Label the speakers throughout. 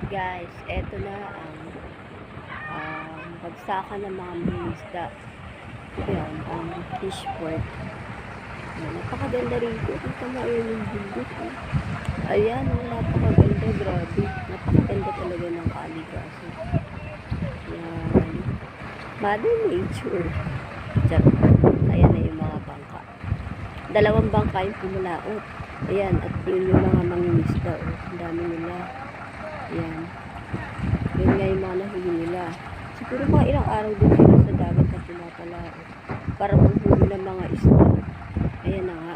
Speaker 1: Guys, eto na ang bagsakan ng mga isda. Ayan, ang fish port. Ayan, napakaganda rito. Ito mo yung bundok. Ayan, napakaganda. Grabe. Napakaganda talaga ng Caligraso. Ayan. Mother Nature. Diyan. Ayan na yung mga bangka. Dalawang bangka yung pumulaot. Ayan, at yun yung mga mangingisda. Ang dami nila. Ayan. Yun nga yung mga nahuli nila. Siguro mga ilang araw din sila sa dagat na pinapalaot. Para manghuli ng mga isda. Ayan na nga.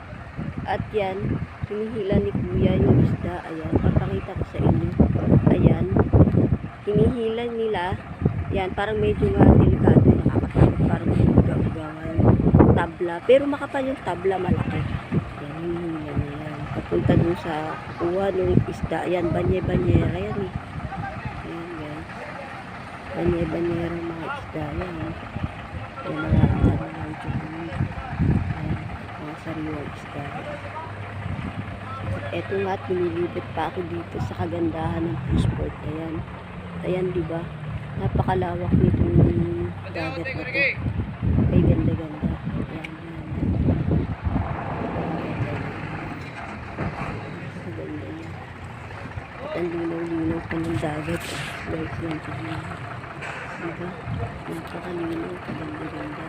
Speaker 1: At yan, hinihila ni Kuya yung isda. Ayan, papakita ko sa inyo. Ayan. Hinihila nila. Yan, parang medyo nga delikado. Nakakatakot. Parang ugaw-ugawan. Tabla. Pero makapal yung tabla, malaki. Yan, hinihila nila. Papunta dun sa kuha ng isda. Ayan, banye-banyera yan eh. Ayan, guys. Banye-banyera mga isda. Ayan. Ayan, mga ang tsuhin. Ayan, mga sariwang isda. Eto nga, pinilibot pa ako dito sa kagandahan ng fish port. Ayan. Ayan, diba? Napakalawak nitong dagat na to. Ay, ganda-ganda. Ayan, ayan. Ganda niya. At ang linaw-linaw pa ng dagat. Guys, yan. Diba? Napakalinaw. Ganda-ganda.